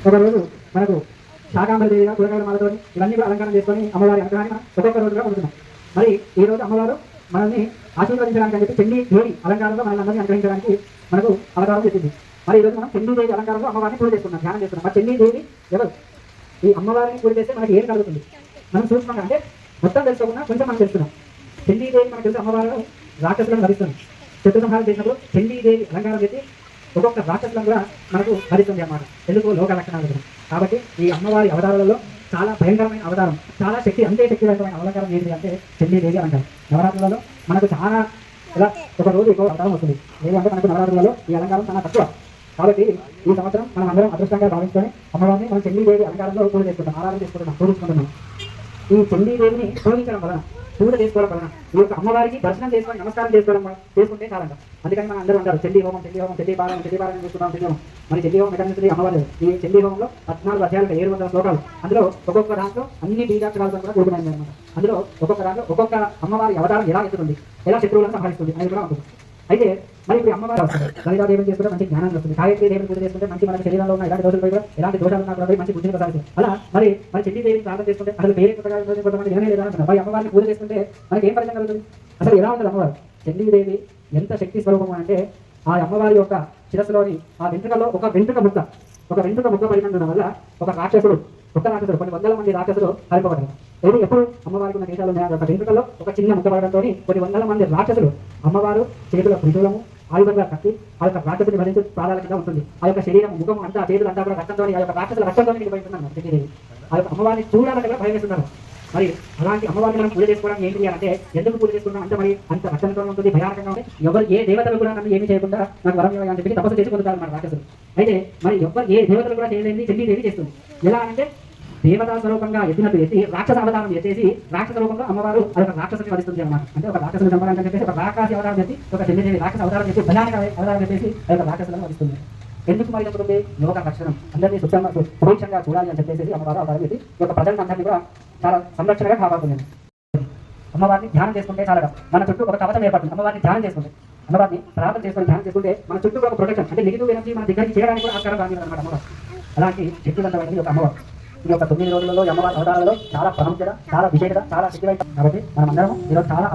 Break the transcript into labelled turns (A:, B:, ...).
A: ఒకరోజు మనకు శాకాంబరదేవిగా కూరగాయల మాలతో ఇవన్నీ కూడా అలంకరణ చేసుకొని అమ్మవారి అనుగ్రహాన్ని మనం ఒక్కొక్క రోజుగా ఉంటున్నాం. మరి ఈ రోజు అమ్మవారు మనల్ని ఆశీర్వదించడానికి అని చెప్పి చండీ దేవి అలంకారంలో మనల్ని అందరినీ అనుగ్రహించడానికి మనకు అవతారం చెప్పింది. మరి ఈ రోజు మనం చండీ దేవి అలంకారంలో అమ్మవారిని పూజ చేసుకున్నాం, ధ్యానం చేస్తున్నాం. మరి చండీ దేవి ఎవరు? ఈ అమ్మవారిని పూజ చేస్తే మనకి ఏం కలుగుతుంది మనం చూస్తున్నాం అంటే మొత్తం తెలుసుకోకుండా కొంచెం మనం తెలుస్తున్నాం. చండీ దేవి మనకు తెలిసి అమ్మవారు రాక్షసులను వధిస్తుంది. శత్రు సంహారం చేసినప్పుడు చండీ దేవి అలంకారం చేసి ఒక్కొక్క రాక్షసులను కూడా మనకు వధిస్తుంది అన్నమాట. ఎందుకు? లోక లక్షణాలు కూడా. కాబట్టి ఈ అమ్మవారి అవతారాలలో చాలా భయంకరమైన అవతారం, చాలా అంతే శక్తివంతమైన అలంకారం ఏంటి అంటే చండీ దేవి అలంకారం. నవరాత్రులలో మనకు చాలా ఇలా ఒక రోజు ఎక్కువ అవతారం వస్తుంది. ఏదంటే మనకు నవరాత్రులలో ఈ అలంకారం చాలా తక్కువ. కాబట్టి ఈ సంవత్సరం మనం అందరం అదృష్టంగా భావించుకొని అమ్మవారిని మనం చండీ దేవి అలంకారంలో పూజ చేసుకుంటాం, ఆరాధన చేసుకుంటున్నాం, పూజించుకుంటున్నాం. ఈ చండీ దేవిని పూజించడం వలన, పూజ చేసుకోవడం వలన ఈ యొక్క అమ్మవారికి దర్శనం చేసుకొని నమస్కారం చేసుకుంటే చాలంట. అందుకని మనం అందరూ అంటారు చండీ హోమం, చండీ హోమం, చండీ పారాయణం చేసుకుంటాం, చండీ హోమం. మరి చండీ హోమం ఎక్కడ అమ్మవారు ఈ చండీ హోమంలో 14 అధ్యాయాలు, 700 శ్లోకాలు. అందులో ఒక్కొక్క దాంట్లో అన్ని బీజాక్షరాలతో కూడా కూడుకున్నాయి అనమాట. అందులో ఒక్కొక్క దాంట్లో ఒక్కొక్క అమ్మవారి అవతారం ఎలా ఎత్తుతుంది, ఎలా శత్రువులను సంహరిస్తుంది అనేది కూడా ఉంటుంది. అయితే మరి ఇప్పుడు అమ్మవారు వస్తుంది, లలితాదేవిని చేసుకుంటే మంచి జ్ఞానం వస్తుంది, గాయత్రి దేవిని పూజ చేసుకుంటే మంచి మన శరీరంలో ఉన్న ఎలాంటి దోషాలు కూడా ఎలాంటి దోషాలు ఉన్నా కూడా మంచి బుద్ధిని ప్రసాదిస్తుంది. అలా మరి చండీ దేవిని ప్రార్థన చేసుకుంటే అసలు వేరే కొంతమంది వినమే లేదా అంటున్నారు. మరి అమ్మవారిని పూజ చేసుకుంటే మనకి ఏం ఫలితం కలుగుతుంది? అసలు ఎలా ఉంటుంది అమ్మవారు? చండీ దేవి ఎంత శక్తి స్వరూపము అంటే ఆ అమ్మవారి యొక్క శిరస్సులోని ఆ వెంట్రుకలో ఒక వెంట్రుక ముక్క పడినందున వల్ల ఒక రాక్షసుడు కొన్ని వందల మంది రాక్షసులు హరిపబడ్డారు. ఇది ఎప్పుడు అమ్మవారికి ఉన్న దేశాలు ఒక వెంట్రుకలో ఒక చిన్న ముక్క పడడంతో కొన్ని వందల మంది రాక్షసులు అమ్మవారు చేతుల త్రిశూలము, ఆయుధంగా కట్టి ఆ యొక్క రాక్షసుని భరించే ప్రాణాల కింద ఉంటుంది. ఆ యొక్క శరీరం, ముఖం అంతా, చేతులు అంతా కూడా రక్తంతో, ఆ యొక్క రాక్షసుల రక్తంతో నిండిపోతున్నారు. చండీదేవి ఆ యొక్క అమ్మవారిని చూడాలంటే కూడా భయం వేస్తున్నారు. మరి అలాంటి అమ్మవారిని మనం పూజ చేసుకోవడం ఏంటి అంటే ఎందుకు పూజ చేసుకున్నాం అంటే మరి అంత రక్షణతో ఉంటుంది, భయానకంగా ఉంటుంది. ఎవరు ఏ దేవతలు కూడా నన్ను ఏమీ చేయకుండా నాకు వరం ఇవ్వాలి అని చెప్పి తపస్సు చేసి పొందుతారు మన రాక్షసులు. అయితే మరి ఎవరు ఏ దేవతలు కూడా చేయలేని చండీ దేవి చేస్తుంది. ఎలా అంటే దేవతా స్వరూపంగా ఎత్తినట్టు ఎత్తి రాక్షస అవతారం ఎత్తేసి రాక్షస రూపంలో అమ్మవారు అదొక రాక్షసుని వధిస్తుంది అన్నమాట. అంటే ఒక రాక్షసుని చంపడానికి చెప్పేసి ఒక రాక్షసి అవతారం ఎత్తి, ఒక చండీ దేవి రాక్షస అవతారం ఎత్తి, భయానక అవతారం చెప్పేసి ఆ యొక్క రాక్షసులను వధిస్తుంది. ఎందుకు మరి జరుగుతుంది? లోక రక్షణం, అందరినీ సుభిక్షంగా చూడాలి అని చెప్పేసి అమ్మవారు అవతారం ఎత్తి ఈ యొక్క ప్రజలను అందరినీ కూడా చాలా సంరక్షణగా కాపాడుతుంది. అమ్మవారిని ధ్యానం చేసుకుంటే చాలా మన చుట్టూ ఒక కవచం ఏర్పడుతుంది. అమ్మవారిని ధ్యానం చేసుకుంటే, అమ్మవారిని ప్రార్థన చేసుకొని ధ్యానం చేసుకుంటే మన చుట్టూ ఒక ప్రొటెక్షన్, అంటే నెగిటివ్ ఎనర్జీ మన దగ్గరికి చేయడానికి కూడా ఆస్కారం కాదు అనమాట అమ్మవారు. అలాంటి శక్తివంతమైనది ఒక అమ్మవారు. ఈ యొక్క 9 రోజులలో అమ్మవారి అవతారాలలో చాలా ప్రాముఖ్యత, చాలా విశేషత, చాలా శక్తివంతం. కాబట్టి మనం అందరం ఈరోజు చాలా